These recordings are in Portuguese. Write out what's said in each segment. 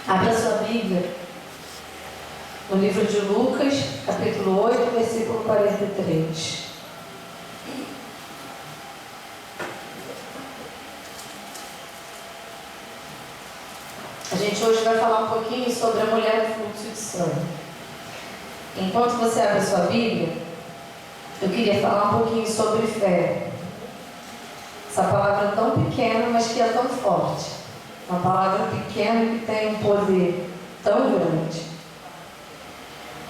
Abra sua Bíblia no livro de Lucas, capítulo 8, versículo 43. A gente hoje vai falar um pouquinho sobre a mulher do fluxo de sangue. Enquanto você abre a sua Bíblia, eu queria falar um pouquinho sobre fé. Essa palavra tão pequena, mas que é tão forte. Uma palavra pequena que tem um poder tão grande.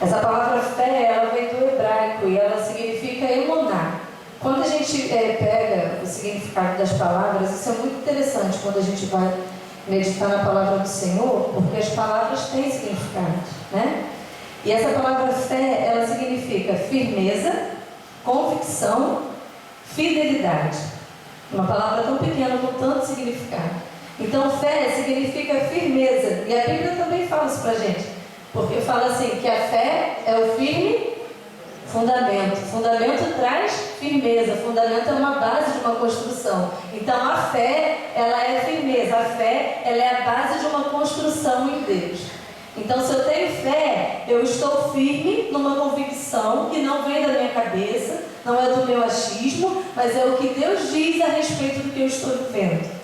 Essa palavra fé, ela vem do hebraico e ela significa emuná. Quando a gente pega o significado das palavras, isso é muito interessante quando a gente vai meditar na palavra do Senhor, porque as palavras têm significado, né? E essa palavra fé, ela significa firmeza, convicção, fidelidade. Uma palavra tão pequena com tanto significado. Então, fé significa firmeza. E a Bíblia também fala isso pra gente. Porque fala assim, que a fé é o firme fundamento. Fundamento traz firmeza. Fundamento é uma base de uma construção. Então, a fé, ela é firmeza. A fé, ela é a base de uma construção em Deus. Então, se eu tenho fé, eu estou firme numa convicção que não vem da minha cabeça, não é do meu achismo, mas é o que Deus diz a respeito do que eu estou vivendo.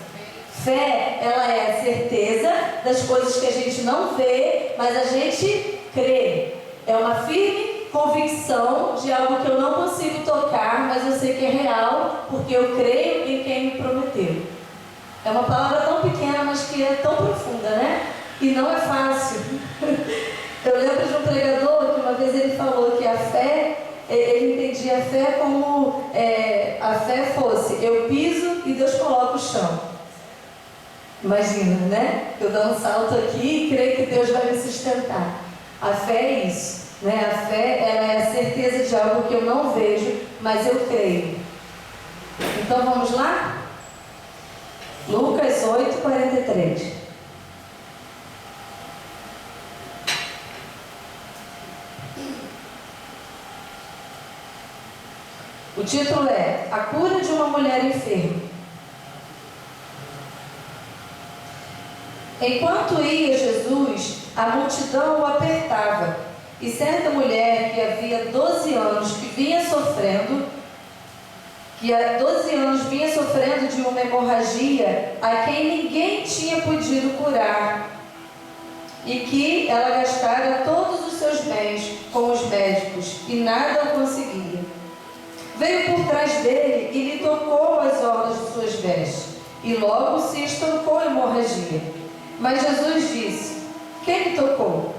Fé, ela é a certeza das coisas que a gente não vê, mas a gente crê. É uma firme convicção de algo que eu não consigo tocar, mas eu sei que é real, porque eu creio em quem me prometeu. É uma palavra tão pequena, mas que é tão profunda, né? E não é fácil. Eu lembro de um pregador que uma vez ele falou que a fé, ele entendia a fé como a fé fosse, eu piso e Deus coloca o chão. Imagina, né? Eu dou um salto aqui e creio que Deus vai me sustentar. A fé é isso, né? A fé, ela é a certeza de algo que eu não vejo, mas eu creio. Então vamos lá? Lucas 8, 43. O título é A Cura de uma Mulher Enferma. Enquanto ia Jesus, a multidão o apertava, e certa mulher que havia 12 anos vinha sofrendo de uma hemorragia a quem ninguém tinha podido curar, e que ela gastara todos os seus bens com os médicos e nada o conseguia. Veio por trás dele e lhe tocou as orlas de suas vestes, e logo se estancou a hemorragia. Mas Jesus disse: quem me tocou?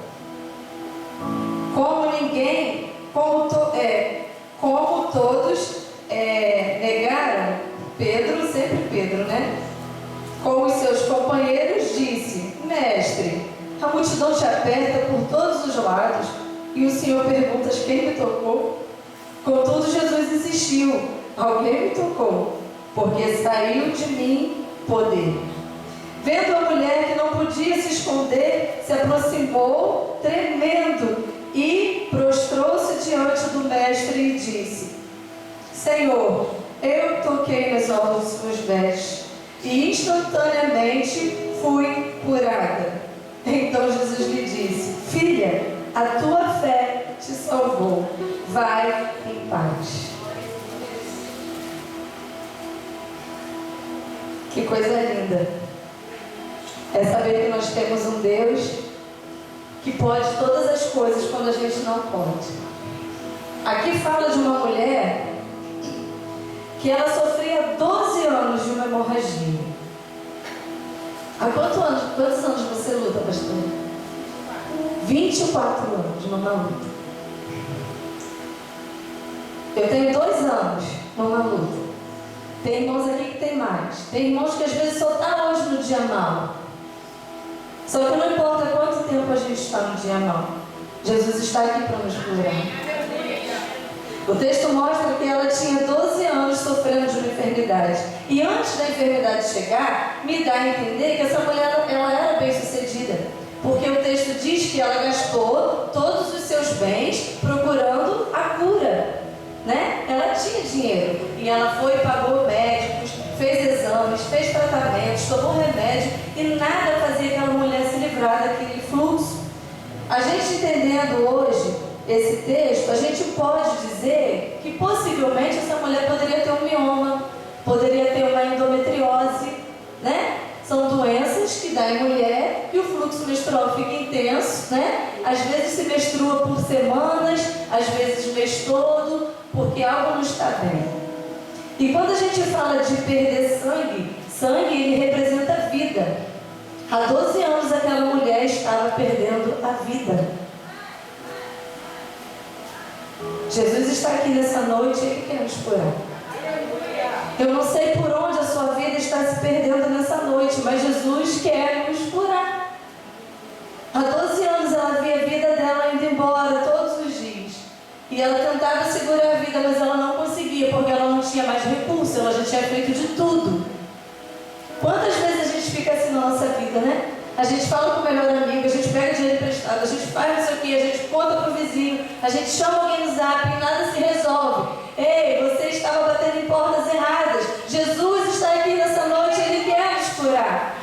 Como todos negaram, sempre Pedro, né? Com os seus companheiros disse: Mestre, a multidão te aperta por todos os lados, e o Senhor pergunta: quem me tocou? Contudo, Jesus insistiu: alguém me tocou, porque saiu de mim poder. Vendo a mulher que não podia se esconder, se aproximou, tremendo, e prostrou-se diante do mestre e disse: Senhor, eu toquei nas orlas de suas vestes, e instantaneamente fui curada. Então Jesus lhe disse: Filha, a tua fé te salvou. Vai em paz. Que coisa linda é saber que nós temos um Deus que pode todas as coisas quando a gente não pode. Aqui fala de uma mulher que ela sofria 12 anos de uma hemorragia. Há quantos anos você luta, pastor? 24 anos numa luta. Eu tenho 2 anos numa luta. Tem irmãos aqui que tem mais. Tem irmãos que às vezes só está hoje no dia mal. Só que não importa quanto tempo a gente está no dia mal, Jesus está aqui para nos curar. O texto mostra que ela tinha 12 anos sofrendo de uma enfermidade. E antes da enfermidade chegar, me dá a entender que essa mulher ela era bem sucedida. Porque o texto diz que ela gastou todos os seus bens procurando a cura, né? Ela tinha dinheiro e ela foi e pagou médicos, fez exames, fez tratamentos, tomou remédio e nada fazia aquela mulher se livrar daquele A gente entendendo hoje esse texto, a gente pode dizer que possivelmente essa mulher poderia ter um mioma, poderia ter uma endometriose, né? São doenças que dá em mulher e o fluxo menstrual fica intenso, né? Às vezes se menstrua por semanas, às vezes o mês todo, porque algo não está bem. E quando a gente fala de perder sangue, sangue ele representa vida. Há 12 anos aquela mulher estava perdendo a vida. Jesus está aqui nessa noite e Ele quer nos curar. Eu não sei por onde a sua vida está se perdendo nessa noite, mas Jesus quer nos curar. Há 12 anos ela via a vida dela indo embora todos os dias. E ela tentava segurar a vida, mas ela não conseguia, porque ela não tinha mais recurso, ela já tinha feito de tudo. Quantas vezes a gente fica assim na nossa vida, né? A gente fala com o melhor amigo, a gente pega dinheiro emprestado, a gente faz não sei o que, a gente conta para o vizinho, a gente chama alguém no zap e nada se resolve. Ei, você estava batendo em portas erradas. Jesus está aqui nessa noite, Ele quer nos curar.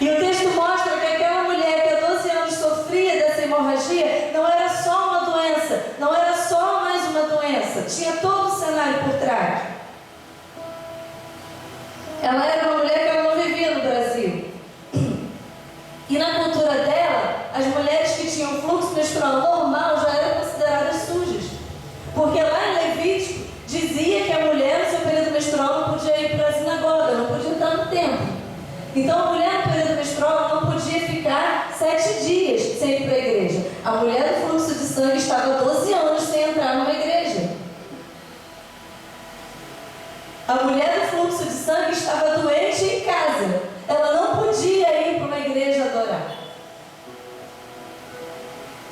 E o texto mostra que aquela mulher que há 12 anos sofria dessa hemorragia, não era só uma doença, não era só mais uma doença, tinha todo o cenário por trás. Ela era uma mulher que ela não vivia no Brasil. E na cultura dela, as mulheres que tinham fluxo menstrual normal já eram consideradas sujas. Porque lá em Levítico, dizia que a mulher no seu período menstrual não podia ir para a sinagoga, não podia entrar no templo. Então a mulher no período menstrual não podia ficar 7 dias sem ir para a igreja. A mulher do fluxo de sangue estava 12 anos sem entrar numa igreja. A mulher do fluxo de sangue estava doente em casa. Ela não podia ir para uma igreja adorar.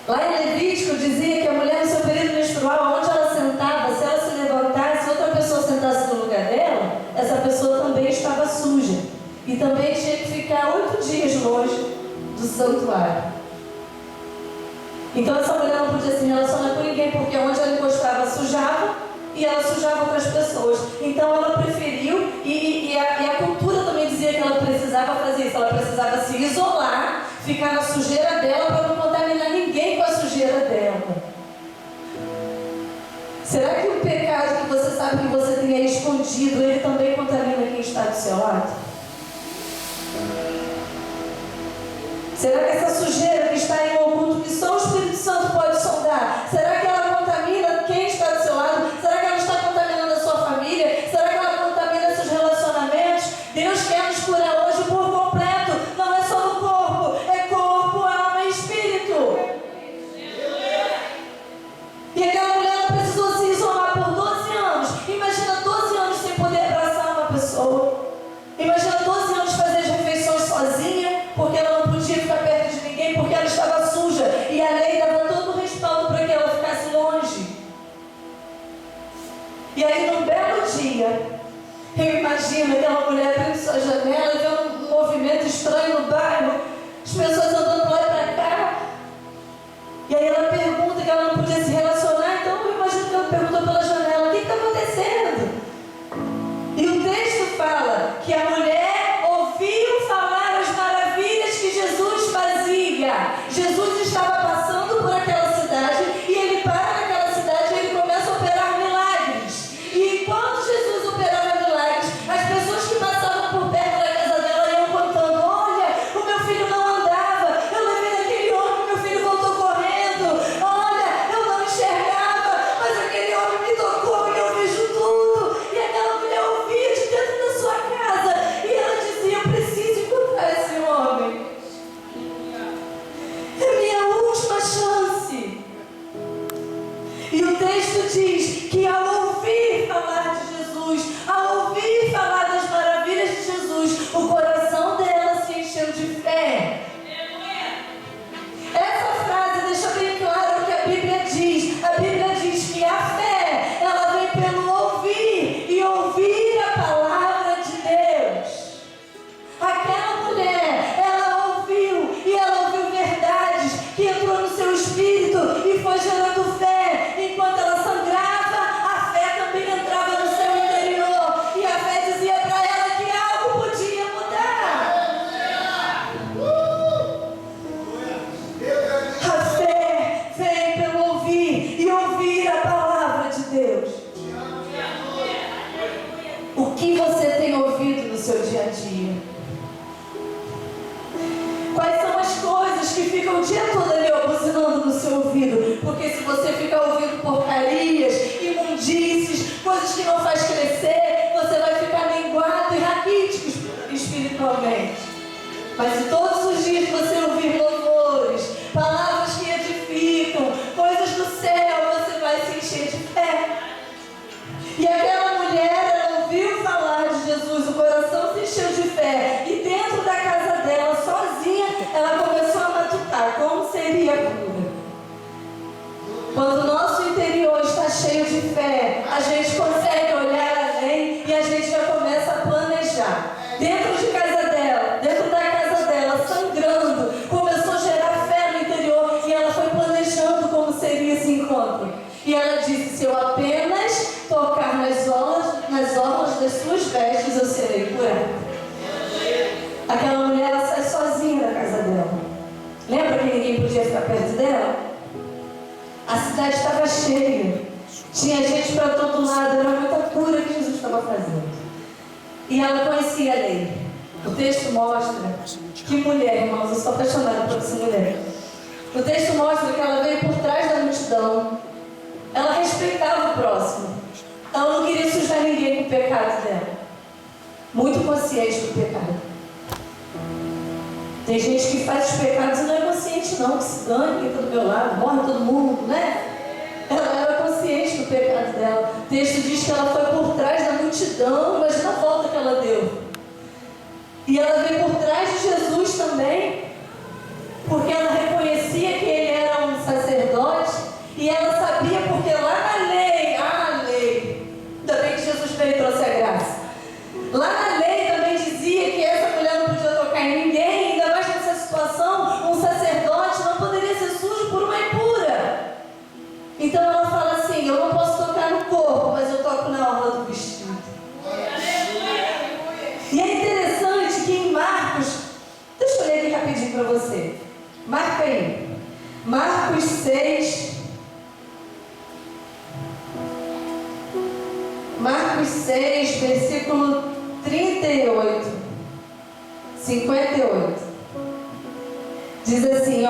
Lá em Levítico dizia que a mulher no seu período menstrual, onde ela sentava, se ela se levantasse, outra pessoa sentasse no lugar dela, essa pessoa também estava suja. E também tinha que ficar 8 dias longe do santuário. Então essa mulher não podia se relacionar com ninguém, porque onde ela encostava sujava, e ela sujava outras pessoas. Então ela preferiu, e a cultura também dizia que ela precisava fazer isso. Ela precisava se isolar, ficar na sujeira dela para não contaminar ninguém com a sujeira dela. Será que o pecado que você sabe que você tem aí escondido, ele também contamina quem está do seu lado? Será que essa sujeira que está em um oculto, que só o Espírito Santo pode sondar, será que ela contamina quem está do seu lado? Será que ela está contaminando a sua família? Será que ela contamina seus relacionamentos? Deus quer nos curar hoje por completo. Não é só no corpo, é corpo, alma e espírito. E aquela mulher ela precisou se isolar por 12 anos. Imagina 12 anos sem poder abraçar uma pessoa. Imagina 12 anos fazer as refeições sozinha, porque ela não podia ficar perto de dia? Quais são as coisas que ficam o dia todo ali buzinando no seu ouvido? Porque se você ficar ouvindo porcarias, imundícies, coisas que não faz crescer, você vai ficar minguado e raquítico espiritualmente. Mas se todos os dias você ouvir louvores, palavras que edificam, coisas do céu, você vai se encher de fé. E aquela mulher, ela ouviu falar de Jesus, o coração se encheu de fé. E dentro da casa dela, sozinha, ela começou a matutar como seria a cura. Quando o nosso interior está cheio de fé, a gente consegue olhar além e a gente já começa a planejar. Dentro de casa dela, dentro da casa dela, sangrando, começou a gerar fé no interior e ela foi planejando como seria esse encontro. E ela disse: se eu apenas tocar nas orlas das suas vestes, eu serei curada. Aquela mulher, ela sai sozinha da casa dela. Lembra que ninguém podia ficar perto dela? A cidade estava cheia. Tinha gente para todo lado. Era muita cura que Jesus estava fazendo. E ela conhecia a lei. O texto mostra que mulher, irmãos, eu sou apaixonada por essa mulher. O texto mostra que ela veio por trás da multidão. Ela respeitava o próximo. Ela não queria sujar ninguém com o pecado dela. Muito consciente do pecado. Tem gente que faz os pecados e não é consciente não, que se dane, quem está do meu lado, morre todo mundo, né? Ela era consciente do pecado dela. O texto diz que ela foi por trás da multidão, imagina a volta que ela deu. E ela veio por trás de Jesus também, porque ela reconhecia que ele era um sacerdote, e ela sabia, porque lá na lei, ainda bem que Jesus veio e trouxe a graça. Lá na lei também dizia que essa mulher não podia tocar em ninguém, ainda mais nessa situação, um sacerdote não poderia ser sujo por uma impura. Então ela fala assim: eu não posso tocar no corpo, mas eu toco na orla do vestido. E é interessante que em Marcos, deixa eu ler aqui rapidinho para você. Marca aí. Marcos 6. Marcos 6, versículo 38. 58. Diz assim,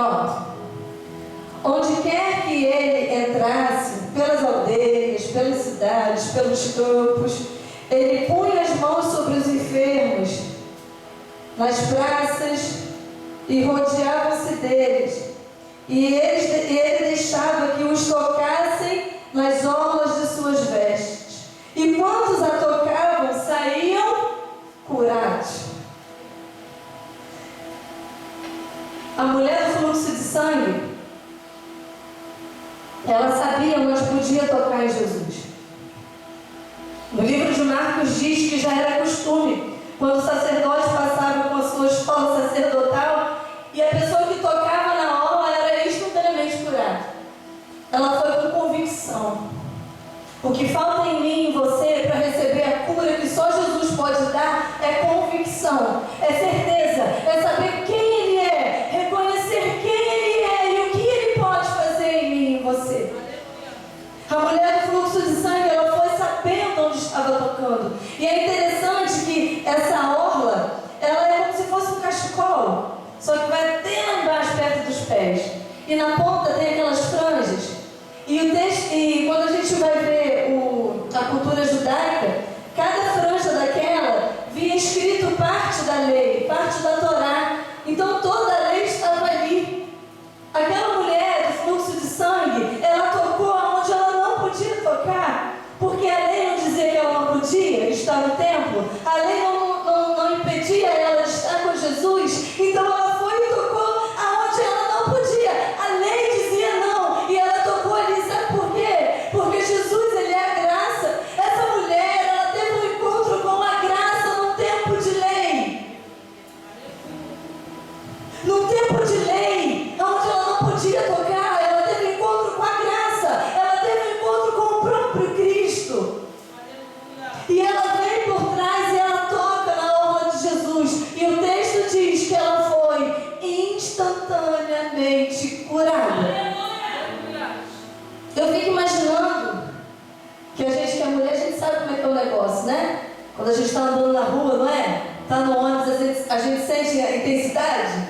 onde quer que ele entrasse, pelas aldeias, pelas cidades, pelos campos, ele punha as mãos sobre os enfermos, nas praças, e rodeavam-se deles. E ele deixava que os tocassem nas orlas de suas vestes. E quantos a tocavam, saíam curados. A mulher do fluxo de sangue, ela sabia onde podia tocar em Jesus. No livro de Marcos diz que já era costume, quando o sacerdote passava com a sua escola sacerdotal, e a pessoa que tocava na orla era instantaneamente curada. Ela foi com convicção. O que falta em mim e em você para receber a cura que só Jesus pode dar é convicção, é certeza, é saber quem Ele é, reconhecer quem Ele é e o que Ele pode fazer em mim e em você. A mulher do fluxo de sangue, ela foi sabendo onde estava tocando. E é interessante que essa orla, ela é como se fosse um cachecol, só que vai até lá embaixo, perto dos pés. E na ponta tem aquelas franjas. E quando a gente vai ver a cultura judaica, cada franja daquela vinha escrito parte da lei, parte da Torá. Então toda a lei estava ali. Aquela mulher do fluxo de sangue, ela tocou onde ela não podia tocar, porque a lei não dizia que ela não podia estar no templo, a lei não impedia ela de estar com Jesus. Então ela foi e tocou aonde ela não podia. A lei dizia não, e ela tocou ali. Sabe por quê? Porque Jesus, Ele é a graça. Essa mulher, ela teve um encontro com a graça num tempo de lei. Num tempo de lei, onde ela não podia tocar, ela teve um encontro com a graça. Ela teve um encontro com o próprio Cristo. E ela vem por trás e ela toca na orla de Jesus. E o texto diz que ela foi instantaneamente curada. Eu fico imaginando que a mulher, a gente sabe como é que é o negócio, né? Quando a gente está andando na rua, não é? Está no ônibus, a gente sente a intensidade?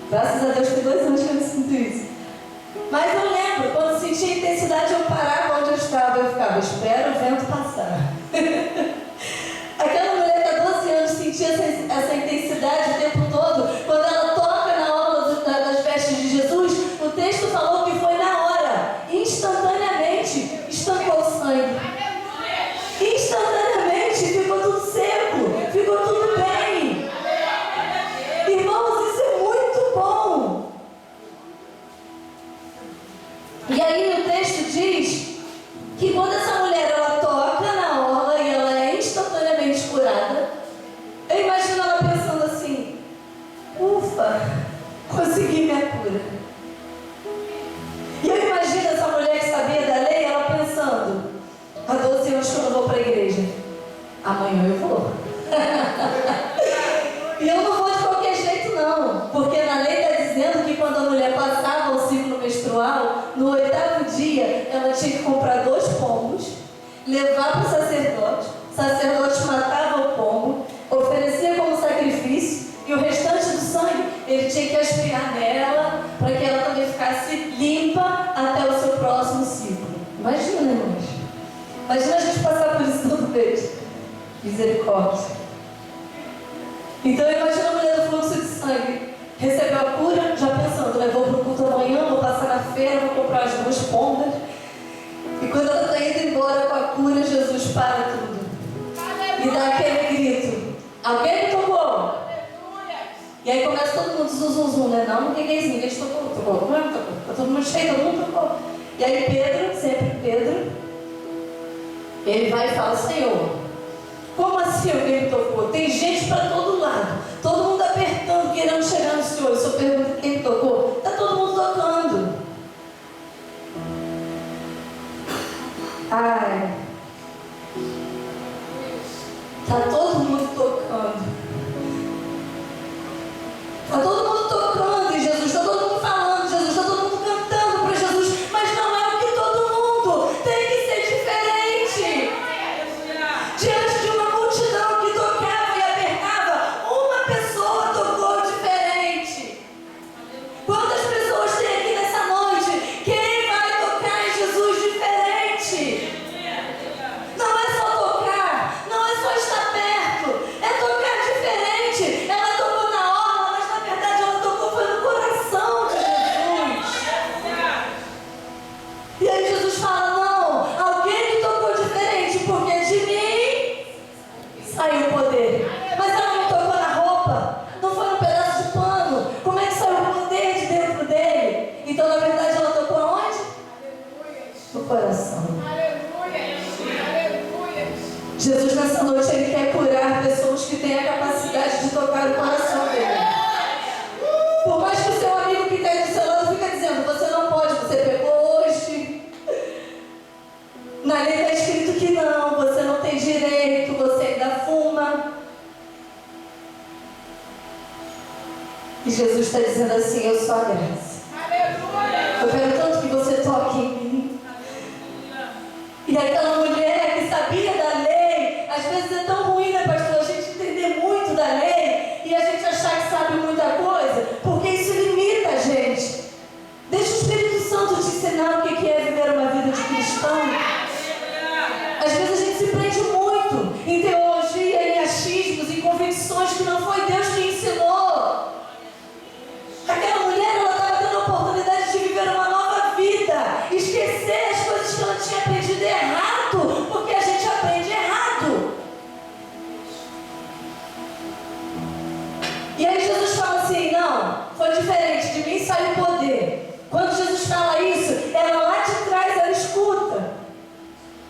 Graças a Deus tem 2 anos que eu não sinto isso. Mas eu lembro, quando sentia intensidade, eu parava onde eu estava. Eu ficava, espero o vento passar. Aquela mulher que há 12 anos sentia essa intensidade o tempo todo. Quando ela toca na orla das vestes de Jesus, o texto falou que foi na hora. Instantaneamente, estancou o sangue. Instantaneamente, ficou tudo seco. Ficou tudo bem. Irmãos, isso é muito bom. E aí o texto diz que quando essa mulher ela toca na orla e ela é instantaneamente curada, eu imagino ela pensando assim: ufa, consegui minha cura. E eu imagino essa mulher que sabia da lei, ela pensando: há 12 anos que eu não vou para a igreja, amanhã eu vou. E eu não vou de qualquer jeito não, porque na lei está dizendo que quando a mulher passava o ciclo menstrual, no 8º dia, ela tinha que comprar 2 pombos, levar para o sacerdote matava o pombo, oferecia como sacrifício, e o restante do sangue, ele tinha que aspirar nela, para que ela também ficasse limpa até o seu próximo ciclo. Imagina, irmãos. Imagina a gente passar por isso toda vez. Misericórdia. Então eu imagino a mulher do fluxo de sangue, recebeu a cura, já pensando, né? Vou para o culto amanhã, vou passar na feira, vou comprar as 2 pombas. E quando ela está indo embora com a cura, Jesus para tudo. E dá aquele grito: alguém me tocou? E aí começa todo mundo zum, né? Não, ninguém é isso, ninguém te tocou. Tocou, não tocou. Está todo mundo cheio, todo mundo tocou. E aí Pedro, sempre Pedro, ele vai e fala: Senhor, como assim alguém me tocou? Tem gente para todo lado. Todo mundo apertando, querendo chegar no Senhor. O Senhor pergunta: quem me tocou? Está todo mundo tocando. Ai. Está todo mundo tocando. Está todo mundo tocando em Jesus. Está todo mundo falando de Jesus. Está todo mundo cantando para Jesus. Mas não é o que todo mundo. Tem que ser diferente. Diante de uma multidão que tocava e apertava, uma pessoa tocou diferente. Quantas pessoas tem aqui nessa noite? Quem vai tocar em Jesus diferente? Não é só tocar, não é só estar perto, é tocar diferente. Ela tocou na orla, mas na verdade ela tocou foi no coração de Jesus. E aí Jesus fala: não, alguém me tocou diferente, porque de mim saiu o poder. Mas ela não tocou na roupa, não foi num pedaço de pano. Como é que saiu o poder de dentro dele? Então na verdade ela tocou aonde? No coração. Jesus nessa noite ele quer curar pessoas que têm a capacidade de tocar o coração dele. Por mais que o seu amigo que está aí do seu lado fica dizendo: você não pode, você pegou hoje. Na lei está escrito que não, você não tem direito, você ainda fuma. E Jesus está dizendo assim: eu sou a graça. Eu quero tanto que você toque em mim. E aquela mulher que sabia da lei, às vezes é tão ruim, né, pastor? A gente entender muito da lei e a gente achar que sabe muita coisa, porque isso limita a gente. Deixa o Espírito Santo te ensinar o que é viver uma vida de cristão. Às vezes a gente se prende muito em teologia, em achismos, em convicções que não foi Deus que ensinou. Aquela mulher, ela estava tendo a oportunidade de viver uma nova vida, esquecer as coisas que ela tinha aprendido errado, porque a gente aprende errado. E aí Jesus fala assim: não, foi diferente, de mim saiu o poder. Quando Jesus fala isso, ela lá de trás, ela escuta.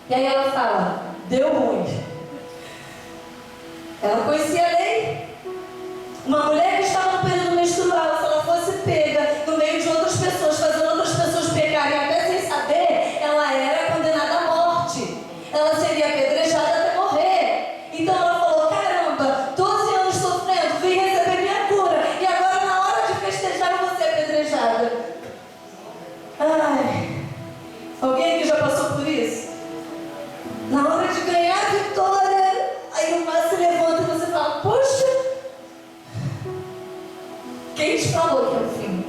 E aí ela fala: deu ruim. Ela conhecia a lei. Uma mulher que estava no período menstrual, se ela fosse pega no meio de outras pessoas, fazendo outras pessoas pecarem até sem saber, ela era condenada à morte. Ela seria apedrejada até morrer. Então ela falou: caramba, 12 anos sofrendo, vim receber minha cura, e agora na hora de festejar eu vou ser apedrejada. Ai, alguém aqui já passou por isso? Na hora de ganhar a vitória, aí o mar se levanta e você fala: falou que é o fim.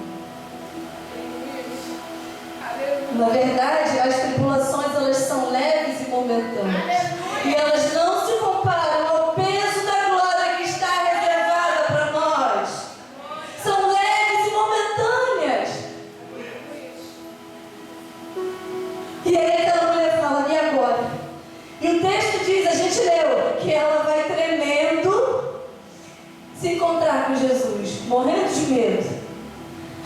Na verdade, as tribulações, elas são leves e momentâneas. E elas não se comparam ao peso da glória que está reservada para nós. São leves e momentâneas. E aí aquela mulher fala, e agora? E o texto diz, a gente leu, que ela vai tremendo se encontrar com Jesus, morrendo de medo.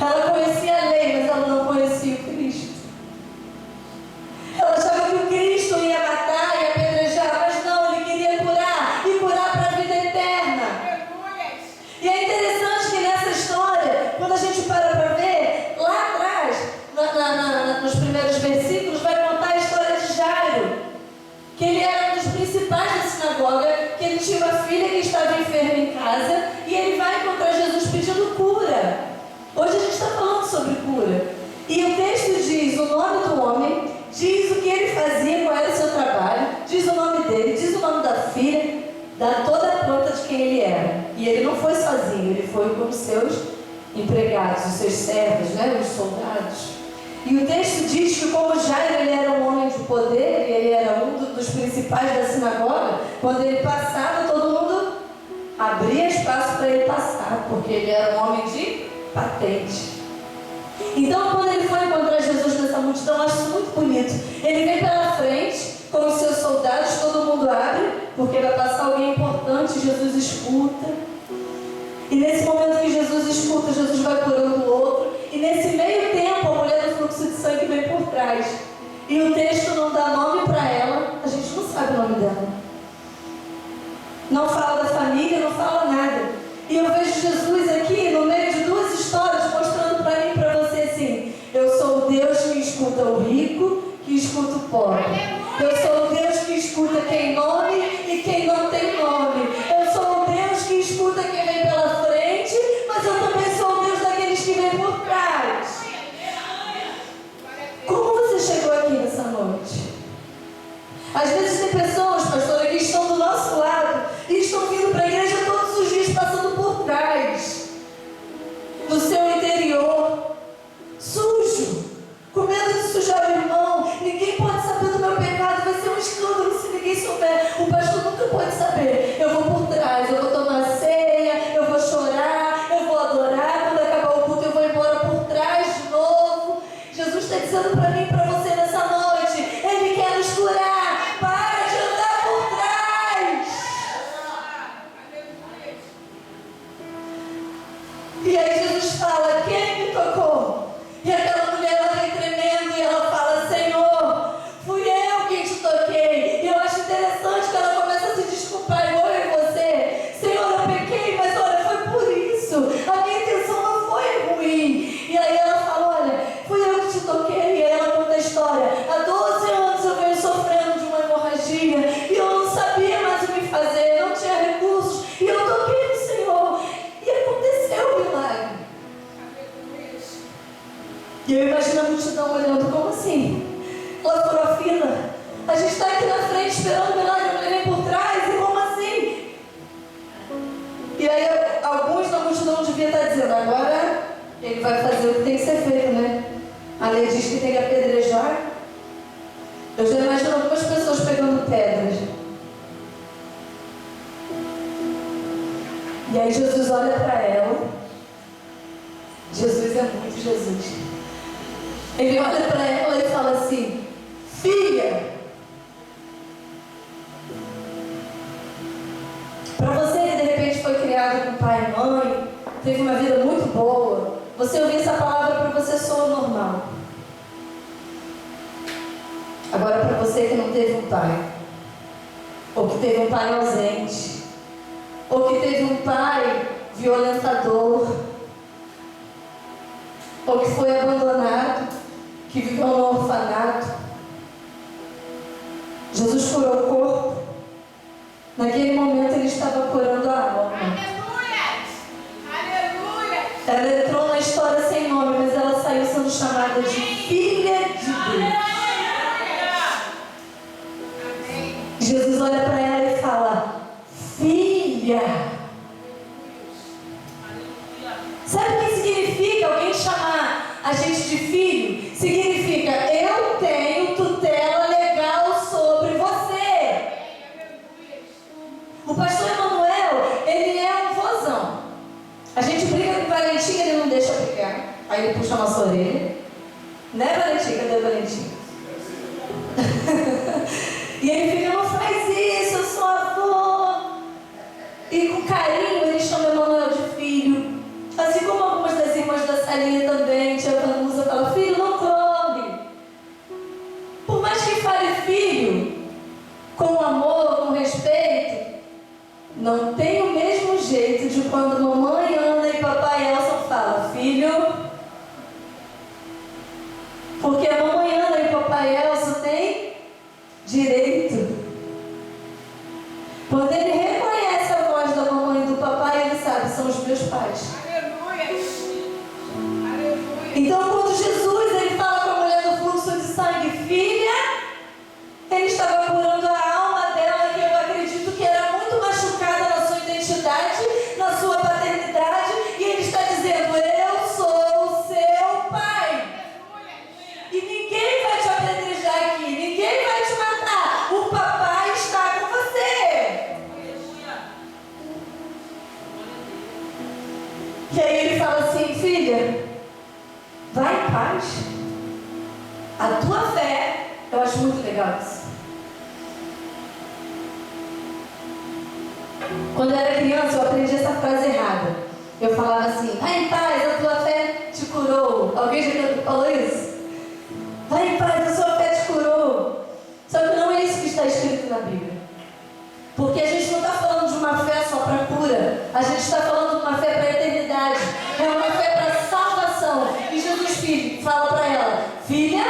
Ela conhecia a lei, mas ela não conhecia o Cristo. Ela achava que o Cristo ia matar, ia apedrejar, mas não, ele queria curar, e curar para a vida eterna. E é interessante que nessa história, quando a gente para ver, lá atrás, nos primeiros versículos, vai contar a história de Jairo, que ele era um dos principais da sinagoga, que ele tinha uma filha que estava enferma em casa, e ele vai encontrar Jesus pedindo cura. Hoje a gente está falando sobre cura. E o texto diz o nome do homem, diz o que ele fazia, qual era o seu trabalho, diz o nome dele, diz o nome da filha, dá toda a conta de quem ele era. E ele não foi sozinho, ele foi com os seus empregados, os seus servos, né, os soldados. E o texto diz que como Jairo ele era um homem de poder, ele era um dos principais da sinagoga, quando ele passava, todo mundo abria espaço para ele passar, porque ele era um homem de patente. Então, quando ele foi encontrar Jesus nessa multidão, eu acho isso muito bonito. Ele vem pela frente, com os seus soldados, todo mundo abre, porque vai passar alguém importante, Jesus escuta. E nesse momento que Jesus escuta, Jesus vai curando o outro. E nesse meio tempo, a mulher do fluxo de sangue vem por trás. E o texto não dá nome para ela, a gente não sabe o nome dela. Não fala da família, não fala nada. E eu vejo Jesus aqui, no meio de duas histórias, mostrando para mim e para você assim: eu sou o Deus que escuta o rico, que escuta o pobre. Eu sou o Deus que escuta quem tem nome e quem não tem nome. Eu sou o Deus que escuta quem vem pela frente, mas eu também sou o Deus daqueles que vêm por trás. Como você chegou aqui nessa noite? Às vezes tem pessoas, pastora, que estão do nosso lado e estão vindo para a igreja todos os dias, passando por trás do seu interior, sujo, com medo de sujar o irmão. Ninguém pode saber do meu pecado, vai ser um escândalo se ninguém souber. O pastor nunca pode saber. Eu vou por trás, eu vou tomar ceia, eu vou chorar, eu vou adorar. Quando acabar o culto, eu vou embora por trás de novo. Jesus está dizendo para mim e para você nessa noite: Ele quer nos curar. Para de andar por trás. E aí Jesus fala: quem me tocou? E aquela mulher, ela vem tremendo e ela fala: Senhor, fui eu quem te toquei. E eu acho interessante que ela começa a se desculpar, igual eu e você. Senhor, eu pequei, mas olha, foi por isso. A minha intenção não foi ruim. E aí ela fala: olha, fui eu que te toquei. E aí ela conta a história: há 12 anos eu venho sofrendo de uma hemorragia e eu não sabia mais o que fazer, não tinha recursos. E eu toquei no Senhor e aconteceu o milagre. E eu imagino a multidão olhando: como assim? Ela furou a fila. A gente está aqui na frente esperando o milagre, a mulher vem por trás, e como assim? E aí alguns da multidão deviam estar dizendo: agora ele vai fazer o que tem que ser feito, né? A lei diz que tem que apedrejar. Eu já imagino algumas pessoas pegando pedras. E aí Jesus olha para ela. Jesus é muito Jesus. Ele olha para ela e fala assim: filha, para você que de repente foi criado com pai e mãe, teve uma vida muito boa, você ouvir essa palavra para você soa normal. Agora, para você que não teve um pai, ou que teve um pai ausente, ou que teve um pai violentador, ou que foi abandonado, que viveu no orfanato, Jesus curou o corpo. Naquele momento ele estava curando a alma. Aleluia! Ela entrou na história sem nome, mas ela saiu sendo chamada de filha de Deus. Jesus olha para ela e fala: filha. Sabe o que significa chamar a gente de filho, significa eu tenho tutela legal sobre você. O pastor Emanuel, ele é um vozão. A gente briga com o Valentim, ele não deixa brigar. Aí ele puxa a nossa orelha. Né, Valentim? Cadê o Valentim? E ele fica, não faz isso, eu sou avô. E com carinho ele chama Emanuel de filho. Assim como algumas das irmãs da salinha também, tia Vanusa fala, filho, não come. Por mais que fale filho, com amor, com respeito, não tem o mesmo jeito de quando mamãe Ana e papai Elson falam, filho. Porque a mamãe Ana e papai Elson têm direito. Quando ele reconhece a voz da mamãe e do papai, ele sabe, são os meus pais. Aleluia. Aleluia. Então, quando Jesus ele fala com a mulher do fluxo de sangue, filha, ele estava curando a alma dela, que eu acredito que era muito machucada na sua identidade, na sua paternidade, e ele está dizendo, eu sou o seu pai. E ninguém vai te apedrejar aqui, ninguém vai te matar. O papai está com você. E aí ele fala assim, filha, vai em paz. A tua fé, eu acho muito legal isso. Quando eu era criança, eu aprendi essa frase errada. Eu falava assim, vai em paz, a tua fé te curou. Alguém já falou isso? Vai em paz, a sua fé te curou. Só que não é isso que está escrito na Bíblia. Porque a gente não está falando de uma fé só para cura. A gente está falando de uma fé para a eternidade. É uma fé para a salvação. E Jesus Filho fala para ela, filha,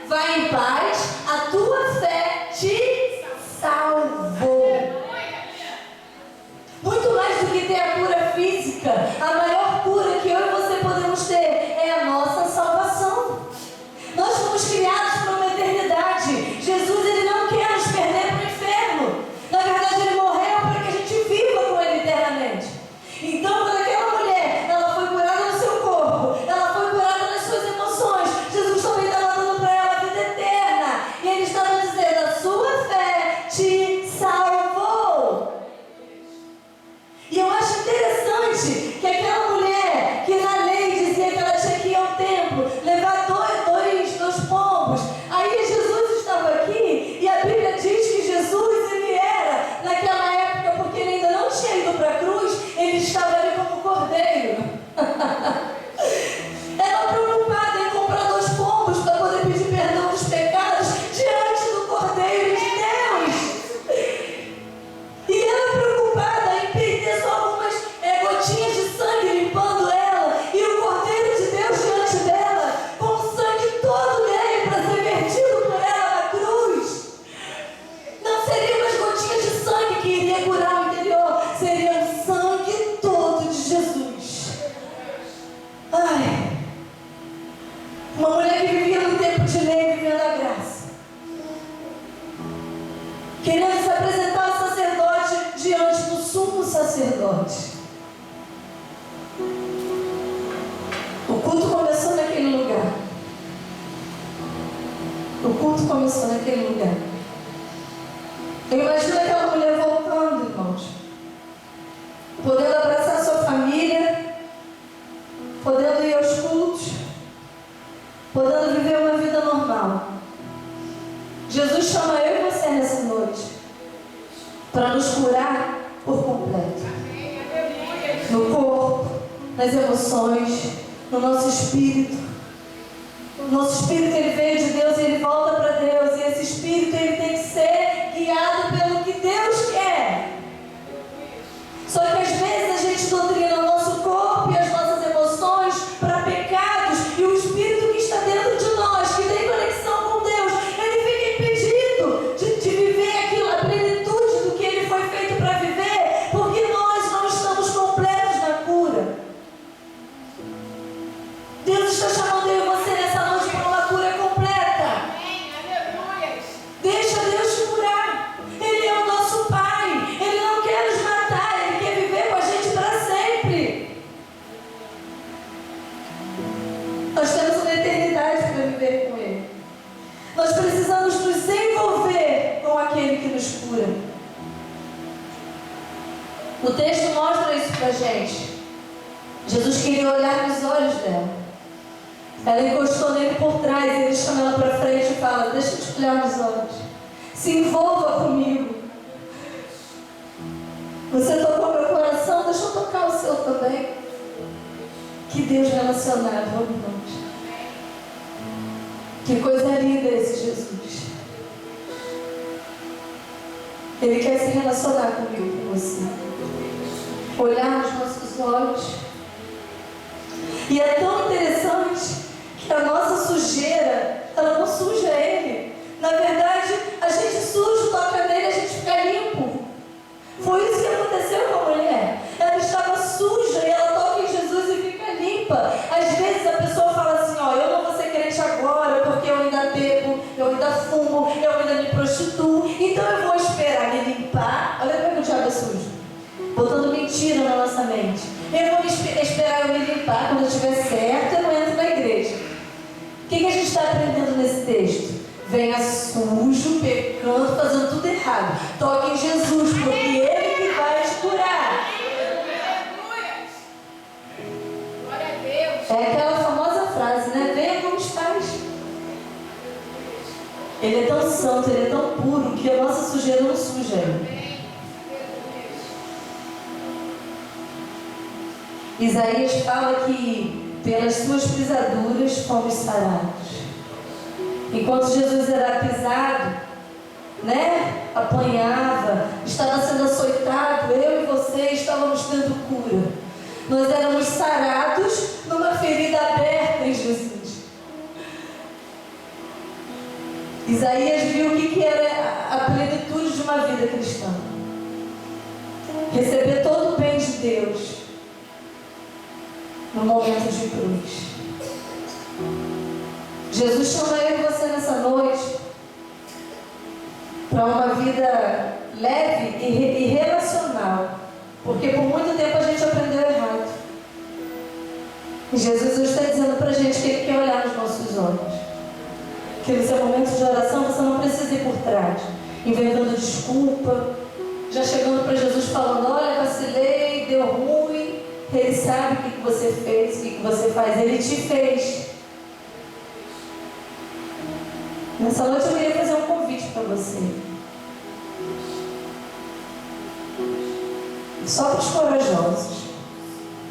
vai em paz, a tua fé te salvou. Muito mais do que ter a cura física, a maior cura que eu e você podemos ter é a nossa salvação. Nós fomos criados para uma eternidade. Jesus, ele não quer nos perder para o inferno. Na verdade, ele morreu para que a gente viva com ele eternamente. Então, quando aquela mulher, ela foi curada no seu corpo, ela foi curada nas suas emoções, Jesus também estava dando para ela a vida eterna. E ele estava dizendo, a sua fé te salvou. E eu acho interessante que aquela mulher, que na lei dizia que ela tinha que ir ao templo, levar dois pombos. Aí Jesus estava aqui e a Bíblia diz que Jesus, ele era, naquela época, porque ele ainda não tinha ido para a cruz, ele estava ali como cordeiro. Ela preocupada em comprar 2 pombos para poder pedir perdão dos pecados diante do Cordeiro de Deus. E ela preocupada em perder só algumas gotinhas de sangue limpando ela, e o Cordeiro de Deus diante dela, com o sangue todo dele para ser vertido por ela na cruz. Não seriam as gotinhas de sangue que iria curar o interior, seria o sangue todo de Jesus. Ai, uma mulher que vivia no tempo de lei, vivendo a graça, querendo se apresentar ao sacerdote diante do sumo sacerdote. O culto começou naquele lugar. O culto começou naquele lugar. Eu imagino aquela mulher voltando, irmãos, podendo abraçar sua família, podendo ir aos cultos, podendo viver uma vida normal. Jesus chama eu e você nessa noite para nos curar por completo. No corpo, nas emoções, no nosso espírito. O nosso espírito, ele veio de Deus e ele volta para Deus. E esse espírito, ele tem que ser guiado pelo que Deus quer. Só que às vezes a gente doutrina o nosso corpo e as nossas emoções para pecados, e o espírito que está dentro de nós, que tem conexão com Deus, ele fica impedido de viver aquilo, a plenitude do que ele foi feito para viver, porque nós não estamos completos na cura. Deus está chamando eu e você nessa noite para uma cura completa. Amém. Aleluia. Deixa Nós precisamos nos envolver com aquele que nos cura. O texto mostra isso pra gente. Jesus queria olhar nos olhos dela. Ela encostou nele por trás, ele chama ela para frente e fala: deixa eu te olhar nos olhos. Se envolva comigo. Você tocou meu coração, deixa eu tocar o seu também. Que Deus relacionado, irmãos. Que coisa linda esse Jesus. Ele quer se relacionar comigo, com você. Olhar nos nossos olhos. E é tão interessante que a nossa sujeira, ela não suja ele. Na verdade, a gente suja, toca nele, a gente fica limpo. Foi isso que aconteceu com a mulher. Ela estava suja e ela toca em Jesus e fica limpa. Às vezes a pessoa fala assim: ó, eu não vou ser crente agora porque eu ainda bebo, eu ainda fumo, eu ainda me prostituo, então eu vou esperar me limpar. Olha como é que o diabo é sujo, botando mentira na nossa mente. Eu vou esperar eu me limpar, quando eu estiver certo, eu não entro na igreja. O que a gente está aprendendo nesse texto? Venha sujo, pecando, fazendo tudo errado. Toque em Jesus, porque Ele que vai te curar. Glória a Deus. É aquela famosa frase, né? Venha como estás. Ele é tão santo, Ele é tão puro, que a nossa sujeira não suja Ele. Isaías fala que pelas suas pisaduras fomos sarados. Enquanto Jesus era pisado, né, apanhava, estava sendo açoitado, eu e você estávamos tendo cura. Nós éramos sarados numa ferida aberta em Jesus. Isaías viu o que era a plenitude de uma vida cristã. Receber todo o bem de Deus no momento de cruz. Jesus chama eu e você nessa noite para uma vida leve e relacional, porque por muito tempo a gente aprendeu errado. E Jesus hoje está dizendo para a gente que Ele quer olhar nos nossos olhos, que no seu momento de oração você não precisa ir por trás, inventando desculpa, já chegando para Jesus falando: olha, vacilei, deu ruim. Ele sabe o que você fez, o que você faz. Ele te fez. Nessa noite eu queria fazer um convite para você. Só para os corajosos,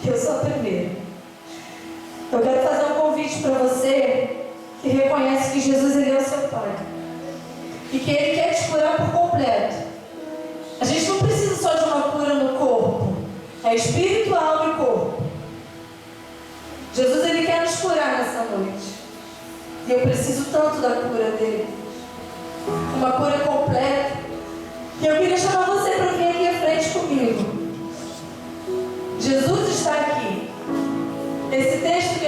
que eu sou a primeira. Eu quero fazer um convite para você que reconhece que Jesus, Ele é o seu Pai. E que Ele quer te curar por completo. A gente não precisa só de uma cura no corpo. É espiritual e corpo. Jesus, Ele quer nos curar nessa noite. E eu preciso tanto da cura dele. Uma cura completa. E eu queria chamar